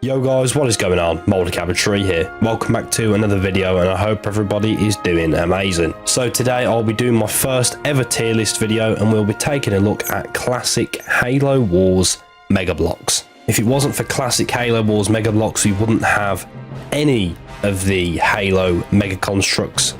Yo guys, what is going on? Moldy Cabinetry here. Welcome back to another video and I hope everybody is doing amazing. So today I'll be doing my first ever tier list video and we'll be taking a look at classic Halo Wars Megabloks. If it wasn't for classic Halo Wars Megabloks, we wouldn't have any of the Halo megaconstrux,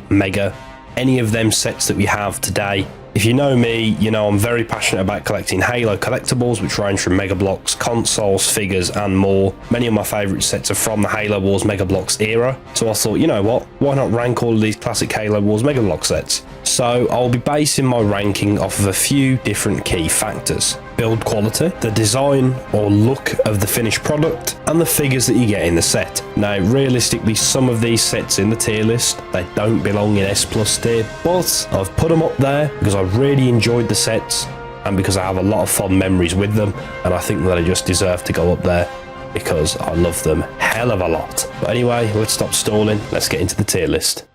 any of them sets that we have today. If you know me, you know I'm very passionate about collecting Halo collectibles, which range from Megabloks, consoles, figures, and more. Many of my favourite sets are from the Halo Wars Megabloks era, so I thought, you know what, why not rank all of these classic Halo Wars Megabloks sets? So I'll be basing my ranking off of a few different key factors. Build quality, the design or look of the finished product, and the figures that you get in the set. Now, realistically, some of these sets in the tier list, they don't belong in S+ tier, but I've put them up there because I really enjoyed the sets and because I have a lot of fond memories with them, and I think that I just deserve to go up there because I love them hell of a lot. But anyway, let's stop stalling, let's get into the tier list.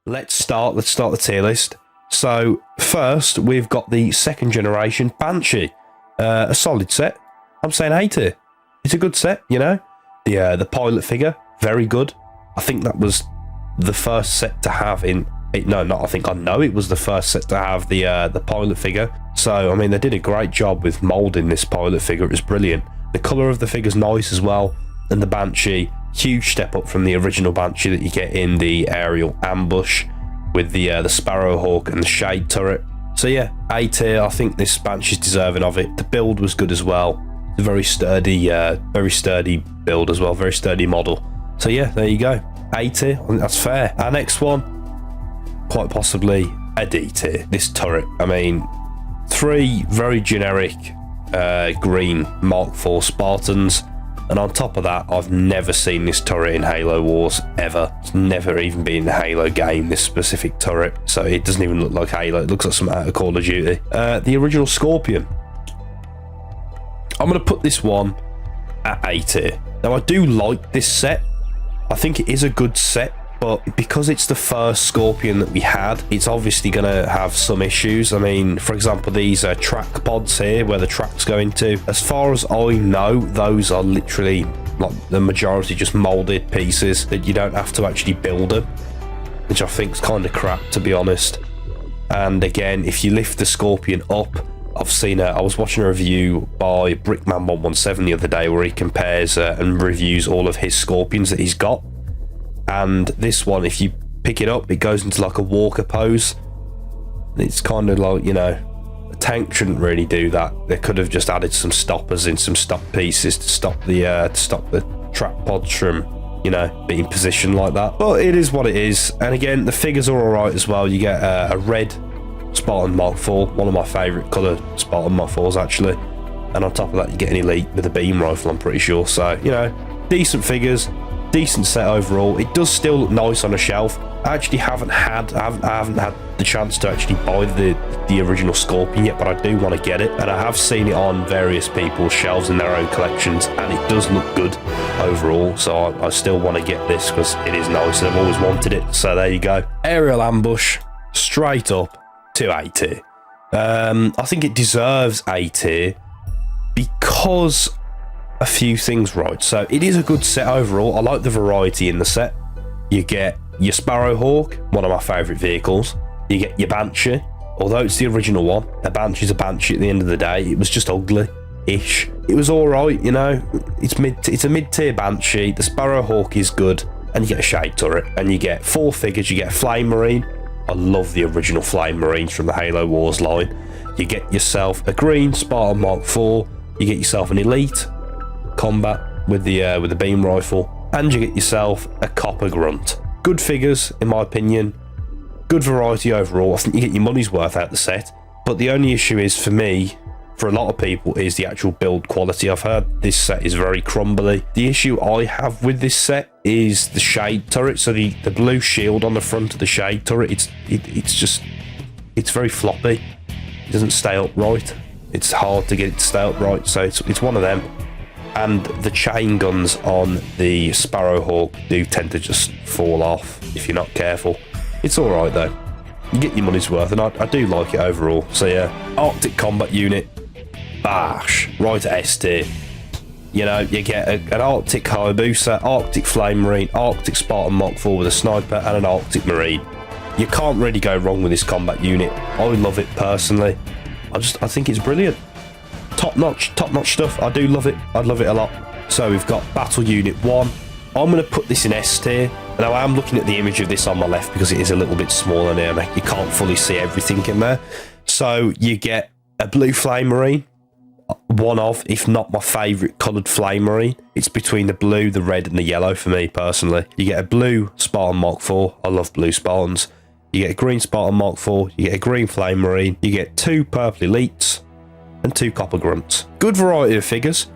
Let's start the tier list. So first, we've got the second generation Banshee. A solid set. I'm saying A tier. It's a good set, you know. The pilot figure, very good. I think that was the first set to have in it. No, not I think. I know it was the first set to have the pilot figure. So I mean, they did a great job with molding this pilot figure. It was brilliant. The color of the figure's nice as well, and the Banshee, huge step up from the original Banshee that you get in the aerial ambush with the Sparrowhawk and the shade turret. So yeah, A tier. I think this Banshee's deserving of it. The build was good as well. It's a very sturdy build as well, very sturdy model. So yeah, there you go. A tier. I think that's fair. Our next one, quite possibly a D tier. This turret. I mean, 3 very generic green Mark IV Spartans. And on top of that, I've never seen this turret in Halo Wars ever. It's never even been in the Halo game, this specific turret. So it doesn't even look like Halo. It looks like something out of Call of Duty. The original Scorpion. I'm going to put this one at A tier. Now, I do like this set. I think it is a good set. But because it's the first Scorpion that we had, it's obviously going to have some issues. I mean, for example, these track pods here, where the track's going to, as far as I know, those are literally, like, the majority just molded pieces that you don't have to actually build them, which I think is kind of crap, to be honest. And again, if you lift the Scorpion up, I've seen I was watching a review by Brickman117 the other day where he compares and reviews all of his Scorpions that he's got. And this one, if you pick it up, it goes into like a walker pose. It's kind of like, you know, a tank shouldn't really do that. They could have just added some stoppers in some stop pieces to stop the trap pods from, you know, being positioned like that. But it is what it is. And again, the figures are all right as well. You get a red Spartan Mark IV, one of my favourite colour Spartan Mark IVs actually. And on top of that, you get an elite with a beam rifle, I'm pretty sure. So, you know, decent figures. Decent set overall. It does still look nice on a shelf. I actually haven't had the chance to actually buy the original Scorpion yet, but I do want to get it, and I have seen it on various people's shelves in their own collections, and it does look good overall. So I still want to get this because it is nice and I've always wanted it. So there you go. Aerial ambush, straight up to A tier. I think it deserves A tier because a few things right. So it is a good set overall. I like the variety in the set. You get your Sparrowhawk, one of my favourite vehicles. You get your Banshee, although it's the original one. A Banshee's a Banshee at the end of the day. It was just ugly-ish. It was alright, you know. It's a mid-tier Banshee. The Sparrowhawk is good. And you get a shade turret. And you get 4 figures. You get a Flame Marine. I love the original Flame Marines from the Halo Wars line. You get yourself a green Spartan Mark IV. You get yourself an elite combat with the beam rifle, and you get yourself a copper grunt. Good figures in my opinion, good variety overall. I think you get your money's worth out the set, but the only issue is for me, for a lot of people, is the actual build quality. I've heard this set is very crumbly. The issue I have with this set is the shade turret. So the blue shield on the front of the shade turret, it's very floppy. It doesn't stay upright. It's hard to get it to stay upright, so it's one of them. And the chain guns on the Sparrowhawk do tend to just fall off if you're not careful. It's alright though. You get your money's worth, and I do like it overall. So yeah, Arctic Combat Unit, bash, right at S tier. You know, you get an Arctic Hayabusa, Arctic Flame Marine, Arctic Spartan Mark 4 with a sniper, and an Arctic Marine. You can't really go wrong with this combat unit. I love it personally. I think it's brilliant. Top notch stuff. I do love it. I love it a lot. So we've got Battle Unit 1. I'm going to put this in S tier. Now I am looking at the image of this on my left because it is a little bit smaller now. You can't fully see everything in there. So you get a blue Flame Marine. One of, if not my favourite coloured Flame Marine. It's between the blue, the red and the yellow for me personally. You get a blue Spartan Mark 4. I love blue Spartans. You get a green Spartan Mark 4. You get a green Flame Marine. You get 2 purple elites and 2 copper grunts. Good variety of figures.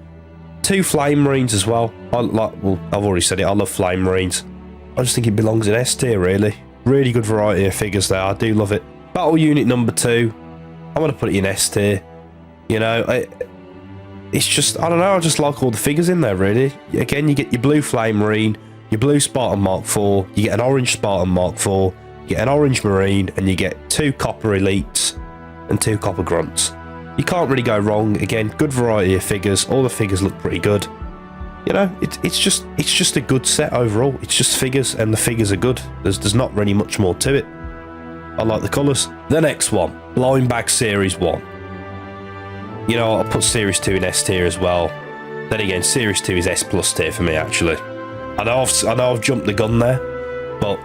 2 Flame Marines as well. I've already said it. I love Flame Marines. I just think it belongs in S tier really. Really good variety of figures there. I do love it. Battle Unit number 2. I'm going to put it in S tier. You know, it's just, I don't know, I just like all the figures in there, really. Again, you get your blue Flame Marine, your blue Spartan Mark 4, you get an orange Spartan Mark 4, you get an orange Marine, and you get 2 copper elites and 2 copper grunts. You can't really go wrong. Again, good variety of figures. All the figures look pretty good. You know, it's just a good set overall. It's just figures, and the figures are good. There's not really much more to it. I like the colours. The next one, Blind Bag Series 1. You know, I'll put Series 2 in S tier as well. Then again, Series 2 is S plus tier for me, actually. I know I've jumped the gun there, but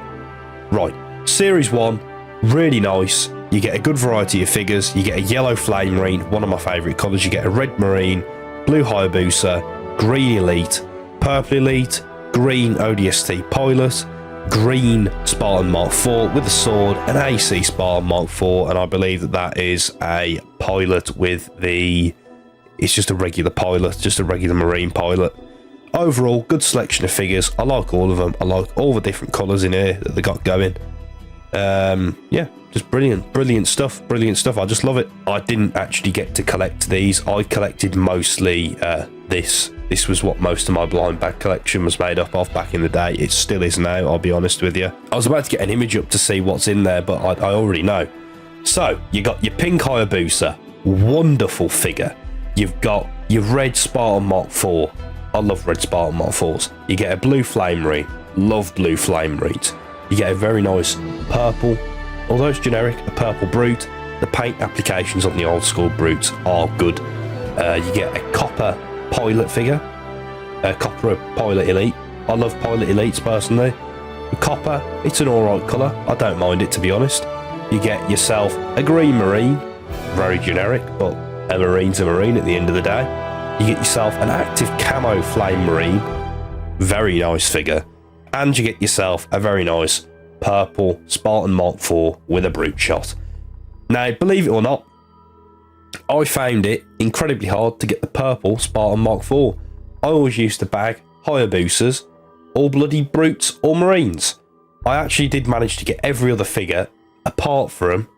right. Series 1, really nice. You get a good variety of figures. You get a yellow Flame Marine, one of my favourite colours. You get a red Marine, blue Hayabusa, green Elite, purple Elite, green ODST Pilot, green Spartan Mark 4 with a sword, an AC Spartan Mark 4, and I believe that is a pilot with the... It's just a regular pilot, just a regular Marine pilot. Overall, good selection of figures. I like all of them. I like all the different colours in here that they got going. Yeah, just brilliant stuff. I just love it. I didn't actually get to collect these. I collected mostly this. This was what most of my blind bag collection was made up of back in the day. It still is now, I'll be honest with you. I was about to get an image up to see what's in there, but I already know. So, you got your pink Hayabusa. Wonderful figure. You've got your red Spartan Mark 4. I love red Spartan Mark 4s. You get a blue Flame Marine. Love blue Flame Marines. You get a very nice purple, although it's generic, a purple Brute. The paint applications on the old school Brutes are good. You get a copper pilot figure, a copper pilot elite. I love pilot elites personally. The copper, it's an alright colour. I don't mind it, to be honest. You get yourself a green Marine, very generic, but a Marine's a Marine at the end of the day. You get yourself an active camo Flame Marine, very nice figure. And you get yourself a very nice purple Spartan Mark 4 with a Brute shot. Now, believe it or not, I found it incredibly hard to get the purple Spartan Mark 4. I always used to bag Hayabusas, or bloody Brutes or Marines. I actually did manage to get every other figure apart from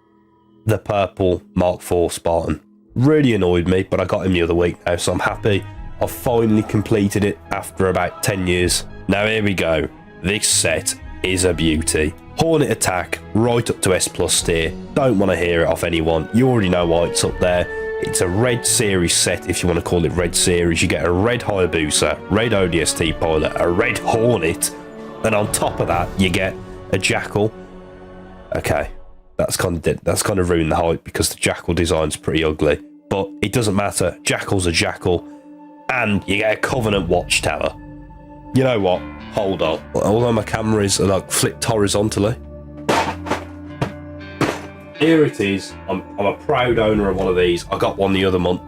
the purple Mark 4 Spartan. Really annoyed me, but I got him the other week now, so I'm happy. I've finally completed it after about 10 years. Now here we go. This set is a beauty. Hornet attack, right up to S plus tier. Don't want to hear it off anyone. You already know why it's up there. It's a red series set, if you want to call it red series. You get a red Hayabusa, red ODST pilot, a red Hornet, and on top of that, you get a Jackal. Okay, that's kind of ruined the hype because the Jackal design's pretty ugly, but it doesn't matter. Jackal's a Jackal, and you get a Covenant Watchtower. You know what? Hold on. Although my camera is like flipped horizontally. Here it is. I'm a proud owner of one of these. I got one the other month.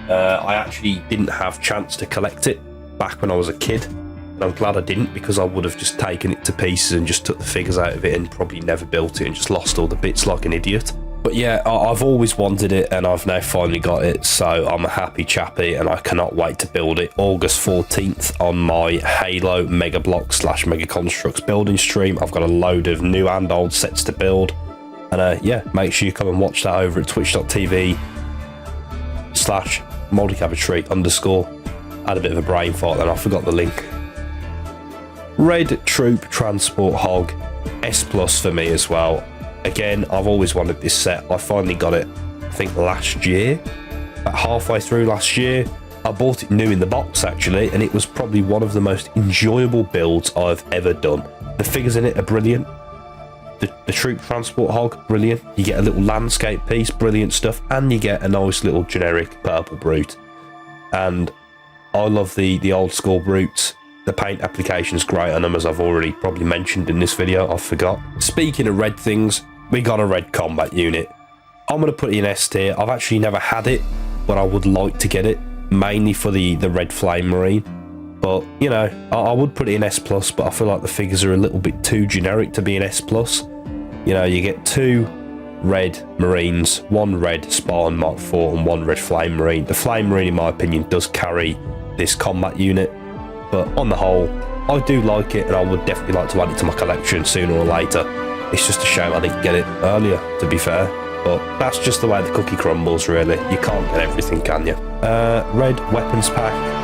I actually didn't have chance to collect it back when I was a kid. And I'm glad I didn't, because I would have just taken it to pieces and just took the figures out of it and probably never built it and just lost all the bits like an idiot. But yeah, I've always wanted it and I've now finally got it, so I'm a happy chappy and I cannot wait to build it. August 14th on my Halo Megabloks / megaconstrux building stream. I've got a load of new and old sets to build. And yeah, make sure you come and watch that over at twitch.tv/moldicabetry_. Had a bit of a brain fart then, I forgot the link. Red Troop Transport Hog, S plus for me as well. Again, I've always wanted this set. I finally got it, I think last year, about halfway through last year. I bought it new in the box actually, and it was probably one of the most enjoyable builds I've ever done. The figures in it are brilliant. The troop transport hog, brilliant. You get a little landscape piece, brilliant stuff, and you get a nice little generic purple brute. And I love the old school brutes. The paint application's great on them, as I've already probably mentioned in this video. I forgot. Speaking of red things, we got a red combat unit. I'm going to put it in S tier. I've actually never had it, but I would like to get it, mainly for the red flame marine. But, you know, I would put it in S+, but I feel like the figures are a little bit too generic to be in S+. You know, you get 2 red marines, 1 red Spartan Mark IV, and 1 red flame marine. The flame marine, in my opinion, does carry this combat unit. But on the whole, I do like it, and I would definitely like to add it to my collection sooner or later. It's just a shame I didn't get it earlier, to be fair. But that's just the way the cookie crumbles, really. You can't get everything, can you? Red weapons pack.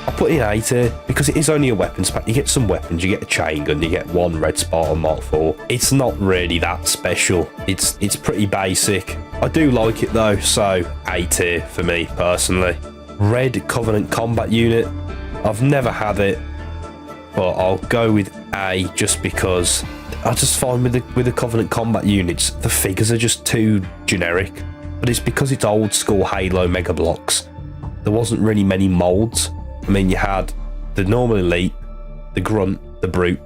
I put in A tier because it is only a weapons pack. You get some weapons, you get a chain gun, you get 1 red Spartan Mark IV. It's not really that special. It's pretty basic. I do like it though, so A tier for me personally. Red Covenant combat unit. I've never had it, but I'll go with A just because I just find with the Covenant combat units, the figures are just too generic. But it's because it's old school Halo Megabloks. There wasn't really many molds. I mean, you had the normal elite, the grunt, the brute,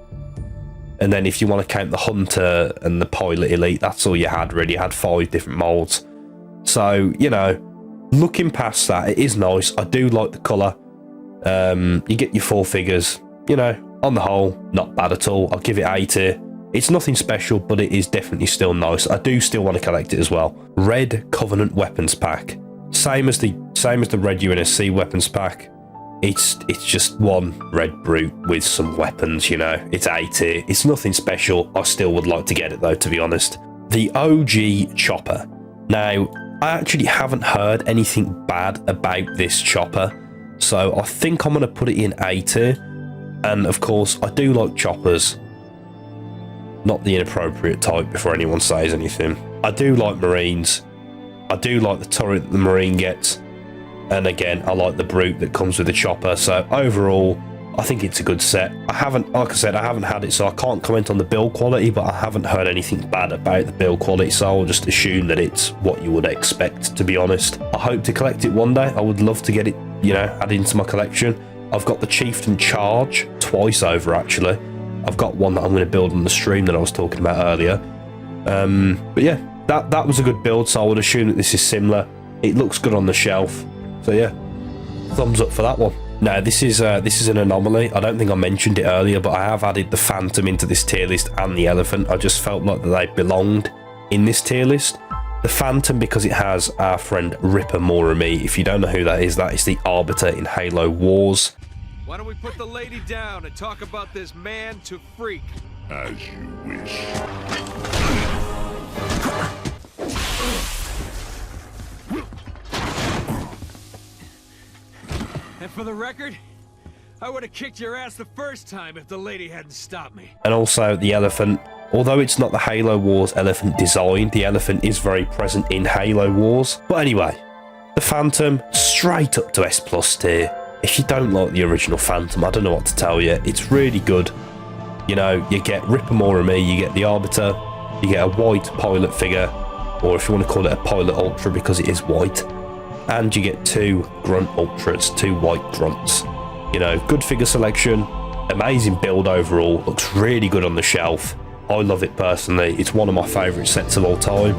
and then if you want to count the hunter and the pilot elite, that's all you had really. You had 5 different molds. So, you know, looking past that, it is nice. I do like the colour. You get your 4 figures. You know, on the whole, not bad at all. I'll give it A tier. It's nothing special, but it is definitely still nice. I do still want to collect it as well. Red Covenant weapons pack. Same as the red UNSC weapons pack. It's just 1 red brute with some weapons, you know. It's A tier. It's nothing special. I still would like to get it though, to be honest. The OG chopper. Now, I actually haven't heard anything bad about this chopper, so I think I'm going to put it in A tier. And of course, I do like choppers. Not the inappropriate type before anyone says anything. I do like marines. I do like the turret that the marine gets. And again, I like the brute that comes with the chopper. So overall, I think it's a good set. I haven't, like I said, I haven't had it, so I can't comment on the build quality, but I haven't heard anything bad about the build quality, so I'll just assume that it's what you would expect, to be honest. I hope to collect it one day. I would love to get it, you know, added into my collection. I've got the Chieftain Charge twice over, actually. I've got one that I'm going to build on the stream that I was talking about earlier. But yeah, that was a good build, so I would assume that this is similar. It looks good on the shelf. So yeah, thumbs up for that one. Now this is an anomaly. I don't think I mentioned it earlier, but I have added the Phantom into this tier list and the Elephant. I just felt like that they belonged in this tier list. The Phantom because it has our friend Ripper Morami. If you don't know who that is the Arbiter in Halo Wars. Why don't we put the lady down and talk about this man to freak? As you wish. And for the record, I would have kicked your ass the first time if the lady hadn't stopped me. And also the Elephant. Although it's not the Halo Wars Elephant design, the Elephant is very present in Halo Wars. But anyway, the Phantom, straight up to S+ tier. If you don't like the original Phantom, I don't know what to tell you. It's really good. You know, you get Ripper Morami, you get the Arbiter, you get a white pilot figure, or if you want to call it a pilot ultra because it is white. And you get 2 grunt ultras, 2 white grunts. You know, good figure selection, amazing build overall, looks really good on the shelf. I love it personally. It's one of my favourite sets of all time.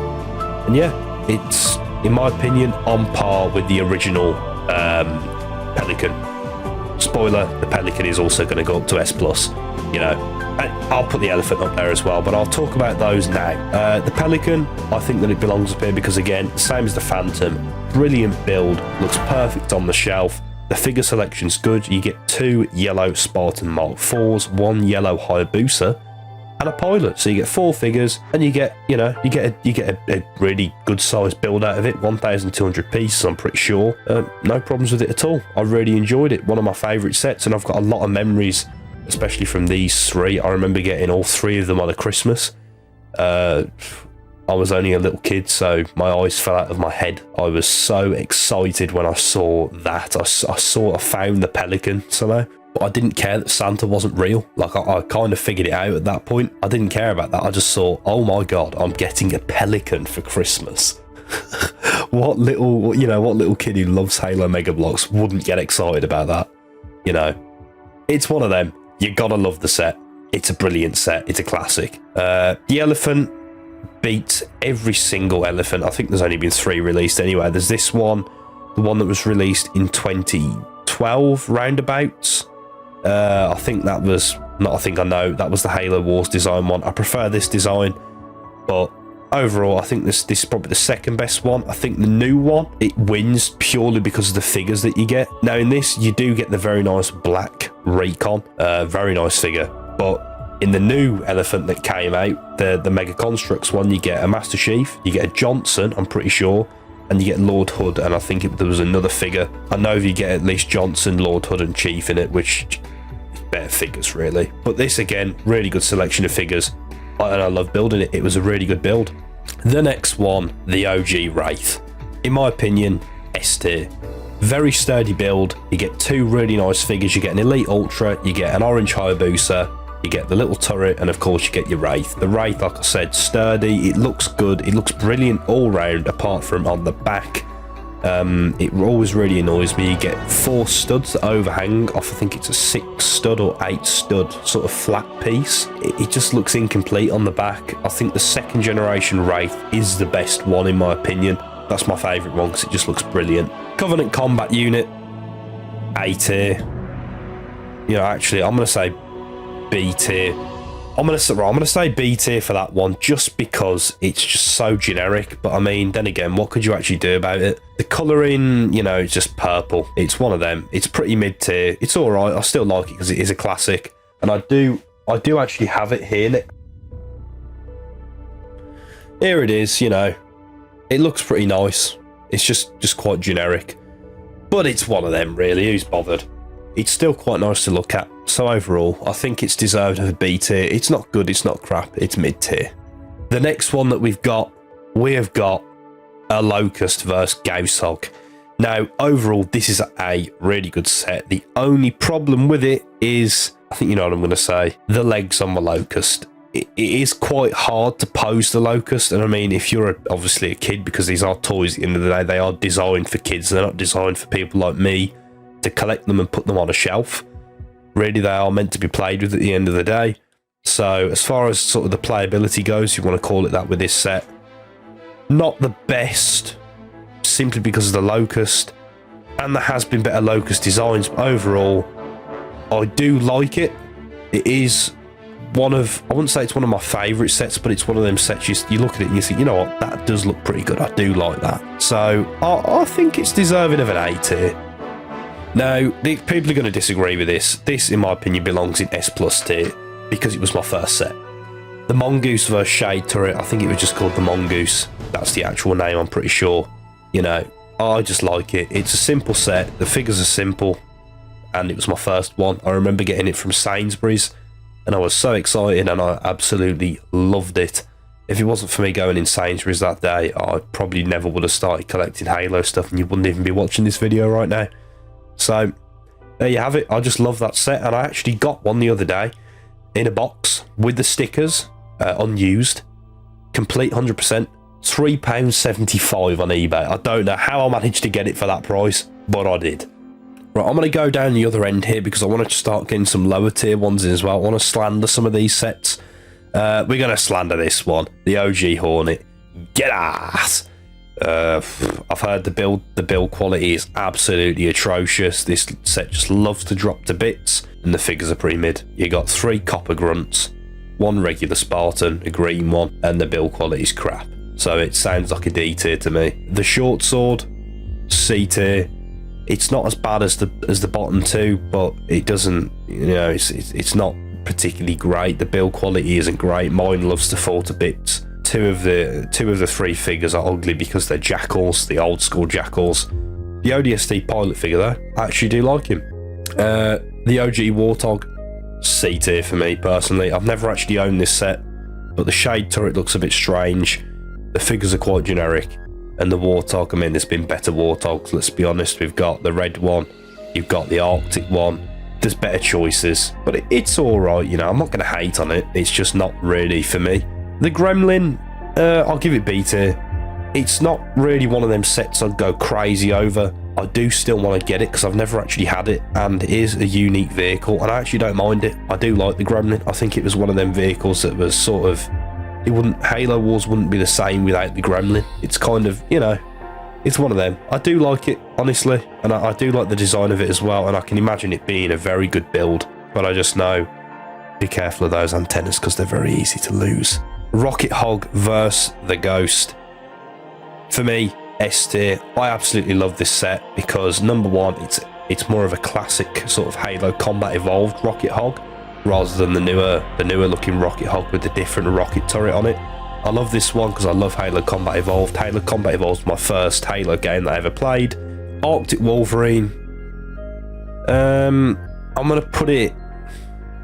And yeah, it's, in my opinion, on par with the original Pelican. Spoiler, the Pelican is also going to go up to S+. You know, I'll put the Elephant up there as well, but I'll talk about those now. The Pelican, I think that it belongs up here because, again, same as the Phantom. Brilliant build, looks perfect on the shelf. The figure selection's good. You get 2 yellow Spartan Mark IVs, 1 yellow Hayabusa, and a pilot. So you get 4 figures, and you get, you know, you get a really good sized build out of it. 1,200 pieces, I'm pretty sure. No problems with it at all. I really enjoyed it. One of my favourite sets, and I've got a lot of memories, especially from these 3. I remember getting all 3 of them on a Christmas. I was only a little kid, so my eyes fell out of my head. I was so excited when I saw that. I found the pelican somehow. But I didn't care that Santa wasn't real. Like, I kind of figured it out at that point. I didn't care about that. I just thought, oh my God, I'm getting a pelican for Christmas. What little kid who loves Halo Megabloks wouldn't get excited about that? You know, it's one of them. You gotta love the set. It's a brilliant set. It's a classic. The elephant beats every single elephant. I think there's only been 3 released anyway. There's this one, the one that was released in 2012 roundabouts. I think that was, that was the Halo Wars design one. I prefer this design, but overall, I think this is probably the second best one. I think the new one, it wins purely because of the figures that you get. Now, in this, you do get the very nice black Recon, very nice figure. But in the new elephant that came out, the megaconstrux one, you get a Master Chief, you get a Johnson, I'm pretty sure, and you get Lord Hood, and I think there was another figure. I know if you get at least Johnson, Lord Hood, and Chief in it, which is better figures, really. But this, again, really good selection of figures. And I love building it. It was a really good build. The next one, the OG Wraith. In my opinion, S tier. Very sturdy build. You get 2 really nice figures. You get an Elite Ultra, you get an orange Hayabusa, you get the little turret, and of course you get your Wraith. The Wraith, like I said, sturdy. It looks good. It looks brilliant all round, apart from on the back. It always really annoys me. You get 4 studs that overhang off, I think it's a 6 stud or 8 stud sort of flat piece. It just looks incomplete on the back. I think the 2nd generation Wraith is the best one in my opinion. That's my favourite one because it just looks brilliant. Covenant Combat Unit, A tier. You know, actually, I'm going to say B tier. I'm gonna say B tier for that one, just because it's just so generic. But I mean, then again, what could you actually do about it? The colouring, you know, it's just purple. It's one of them. It's pretty mid tier. It's all right. I still like it because it is a classic, and I do actually have it here. Here it is. You know, it looks pretty nice. It's just quite generic, but it's one of them, really. Who's bothered? It's still quite nice to look at. So overall, I think it's deserved of a B tier. It's not good, it's not crap, it's mid tier. The next one that we have got a Locust versus Gaushog. Now, overall, this is a really good set. The only problem with it is, I think you know what I'm going to say, the legs on the Locust. It is quite hard to pose the Locust, and I mean, if you're obviously a kid, because these are toys at the end of the day, they are designed for kids, they're not designed for people like me to collect them and put them on a shelf. Really, they are meant to be played with at the end of the day. So as far as sort of the playability goes, you want to call it that with this set, not the best, simply because of the Locust, and there has been better Locust designs, but overall, I do like it. It is one of, I wouldn't say it's one of my favourite sets, but it's one of them sets you look at it and you think, you know what, that does look pretty good. I do like that. So I think it's deserving of an A tier. Now, people are going to disagree with this. This, in my opinion, belongs in S+ tier because it was my first set. The Mongoose vs Shade Turret, I think it was just called the Mongoose. That's the actual name, I'm pretty sure. You know, I just like it. It's a simple set. The figures are simple, and it was my first one. I remember getting it from Sainsbury's, and I was so excited, and I absolutely loved it. If it wasn't for me going in Sainsbury's that day, I probably never would have started collecting Halo stuff, and you wouldn't even be watching this video right now. So, there you have it. I just love that set, and I actually got one the other day in a box with the stickers, unused, complete 100%, £3.75 on eBay. I don't know how I managed to get it for that price, but I did. Right, I'm going to go down the other end here because I want to start getting some lower tier ones in as well. I want to slander some of these sets. We're going to slander this one, the OG Hornet. Get ass! I've heard the build quality is absolutely atrocious. This set just loves to drop to bits, and the figures are pretty mid. You got 3 copper grunts, 1 regular Spartan, a green one, and the build quality is crap. So it sounds like a D tier to me. The short sword, C tier. It's not as bad as the bottom 2, but it doesn't, you know, it's not particularly great. The build quality isn't great. Mine loves to fall to bits. Two of the 3 figures are ugly because they're jackals, the old school jackals. The ODST pilot figure though, I actually do like him. The OG Warthog, C tier for me personally. I've never actually owned this set, but the Shade Turret looks a bit strange. The figures are quite generic. And the Warthog, I mean, there's been better Warthogs, let's be honest. We've got the red one, you've got the Arctic one. There's better choices, but it's alright, you know, I'm not going to hate on it. It's just not really for me. The Gremlin, I'll give it B tier. It's not really one of them sets I'd go crazy over. I do still want to get it because I've never actually had it, and it is a unique vehicle, and I actually don't mind it. I do like the Gremlin. I think it was one of them vehicles that was sort of, Halo Wars wouldn't be the same without the Gremlin. It's kind of, you know, it's one of them. I do like it, honestly, and I do like the design of it as well, and I can imagine it being a very good build, but I just know, be careful of those antennas because they're very easy to lose. Rocket Hog versus the Ghost. For me, S tier. I absolutely love this set because number one, it's more of a classic sort of Halo Combat Evolved Rocket Hog rather than the newer looking Rocket Hog with the different rocket turret on it. I love this one because I love Halo Combat Evolved. Halo Combat Evolved was my first Halo game that I ever played. Arctic Wolverine. I'm gonna put it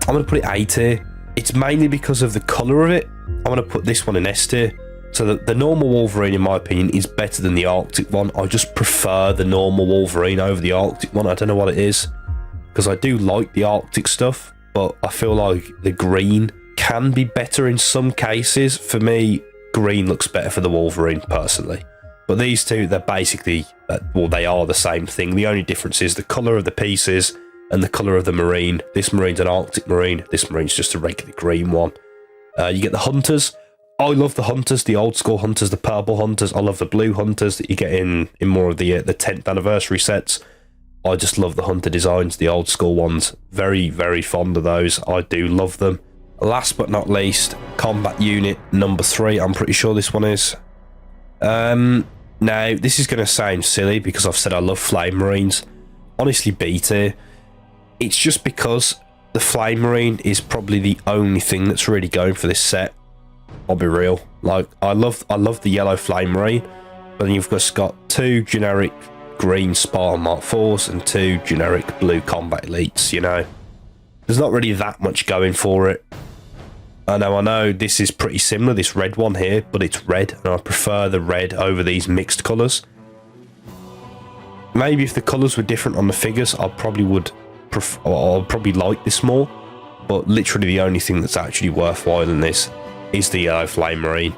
A tier. It's mainly because of the colour of it. I'm gonna put this one in S tier. So the normal Wolverine, in my opinion, is better than the Arctic one. I just prefer the normal Wolverine over the Arctic one. I don't know what it is, because I do like the Arctic stuff, but I feel like the green can be better in some cases. For me, green looks better for the Wolverine, personally. But these two, they're basically, well, they are the same thing. The only difference is the colour of the pieces and the colour of the Marine. This Marine's an Arctic Marine. This Marine's just a regular green one. You get the Hunters. I love the Hunters, the old school Hunters, the purple Hunters. I love the blue Hunters that you get in more of the 10th anniversary sets. I just love the Hunter designs, the old school ones. Very, very fond of those. I do love them. Last but not least, Combat Unit number 3. I'm pretty sure this one is. Now, this is going to sound silly because I've said I love Flame Marines. Honestly, B tier. It's just because the Flame Marine is probably the only thing that's really going for this set. I'll be real. Like, I love the yellow Flame Marine, but then you've just got 2 generic green Spartan Mark 4s and 2 generic blue Combat Elites, you know. There's not really that much going for it. I know this is pretty similar, this red one here, but it's red, and I prefer the red over these mixed colours. Maybe if the colours were different on the figures, I probably would I'll probably like this more, but literally the only thing that's actually worthwhile in this is the yellow Flame Marine.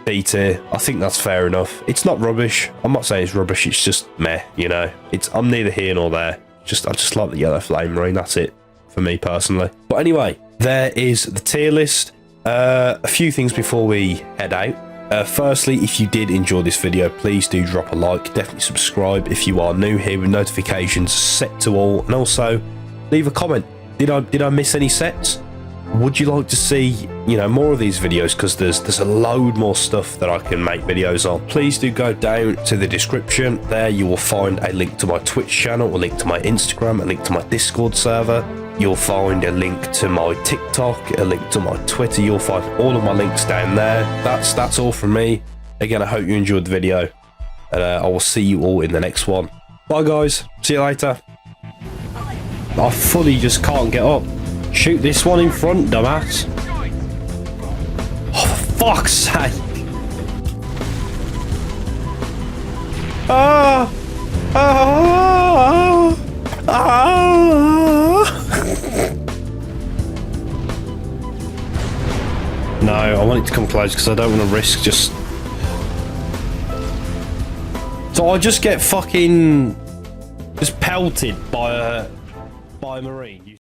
B tier. I think that's fair enough. It's not rubbish. I'm not saying it's rubbish, it's just meh, you know. I'm neither here nor there. I just like the yellow Flame Marine, that's it for me personally. But anyway, there is the tier list. A few things before we head out. Firstly, if you did enjoy this video, please do drop a like, definitely subscribe if you are new here with notifications set to all, and also leave a comment. Did I miss any sets? Would you like to see, you know, more of these videos? Because there's a load more stuff that I can make videos on. Please do go down to the description. There you will find a link to my Twitch channel, a link to my Instagram, a link to my Discord server. You'll find a link to my TikTok, a link to my Twitter. You'll find all of my links down there. That's all from me. Again, I hope you enjoyed the video, and I will see you all in the next one. Bye guys, see you later. I fully just can't get up. Shoot this one in front, dumbass. Oh, for fuck's sake. Ah! Ah! Ah! No, I want it to come close because I don't want to risk just... So I just get fucking... just pelted by a Marine.